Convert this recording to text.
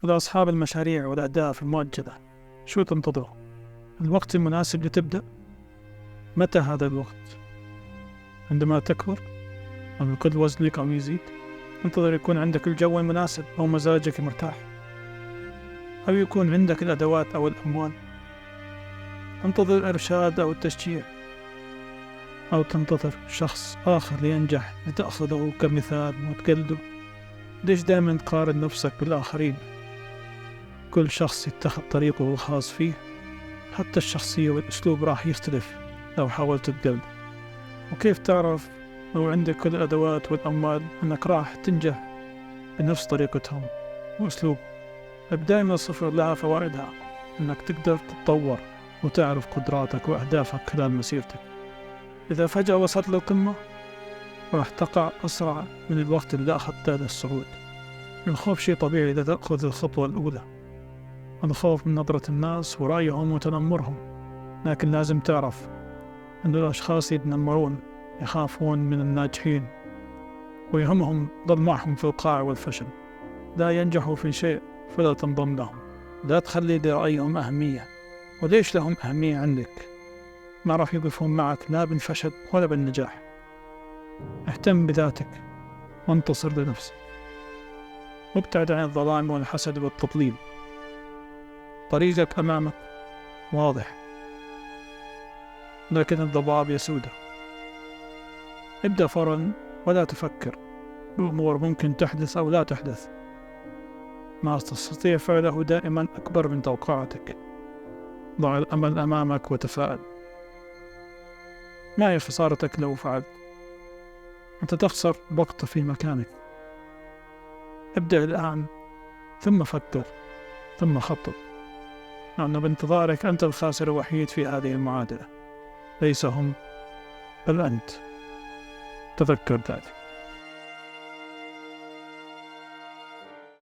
لأصحاب المشاريع والأهداف المؤجلة، شو تنتظروا؟ الوقت المناسب لتبدأ؟ متى هذا الوقت؟ عندما تكبر؟ أو يقل وزنك أو يزيد؟ تنتظر يكون عندك الجو المناسب أو مزاجك مرتاح؟ أو يكون عندك الأدوات أو الأموال؟ تنتظر الإرشاد أو التشجيع؟ أو تنتظر شخص آخر لينجح لتأخذه كمثال وتقلده؟ ليش دائما تقارن نفسك بالآخرين؟ كل شخص يتخذ طريقه الخاص فيه، حتى الشخصية والأسلوب راح يختلف لو حاولت تقلد. وكيف تعرف لو عندك كل الأدوات والأموال أنك راح تنجح بنفس طريقتهم وأسلوب؟ ابدأ من الصفر لها فوائدها، أنك تقدر تتطور وتعرف قدراتك وأهدافك خلال مسيرتك. إذا فجأة وصلت للقمة راح تقع أسرع من الوقت اللي أخذته للصعود. الخوف شيء طبيعي إذا تأخذ الخطوة الأولى، الخوف من نظرة الناس ورأيهم وتنمرهم، لكن لازم تعرف أن الأشخاص يتنمرون يخافون من الناجحين ويهمهم ضل معهم في القاع والفشل. لا ينجحوا في شيء فلا تنضم لهم، لا تخلي لرأيهم أهمية. وليش لهم أهمية عندك؟ ما راح يقفون معك لا بالفشل ولا بالنجاح. اهتم بذاتك وانتصر لنفسك، وابتعد عن الظلام والحسد والتضليل. طريقك أمامك واضح، لكن الضباب يسوده. ابدأ فورا ولا تفكر بأمور ممكن تحدث أو لا تحدث. ما تستطيع فعله دائما أكبر من توقعاتك. ضع الأمل أمامك وتفاءل. ما هي خسارتك لو فعلت؟ أنت تخسر وقت في مكانك. ابدأ الآن، ثم فكر، ثم خطط، لأن بانتظارك أنت الخاسر الوحيد في هذه المعادلة، ليس هم بل أنت. تذكر ذلك.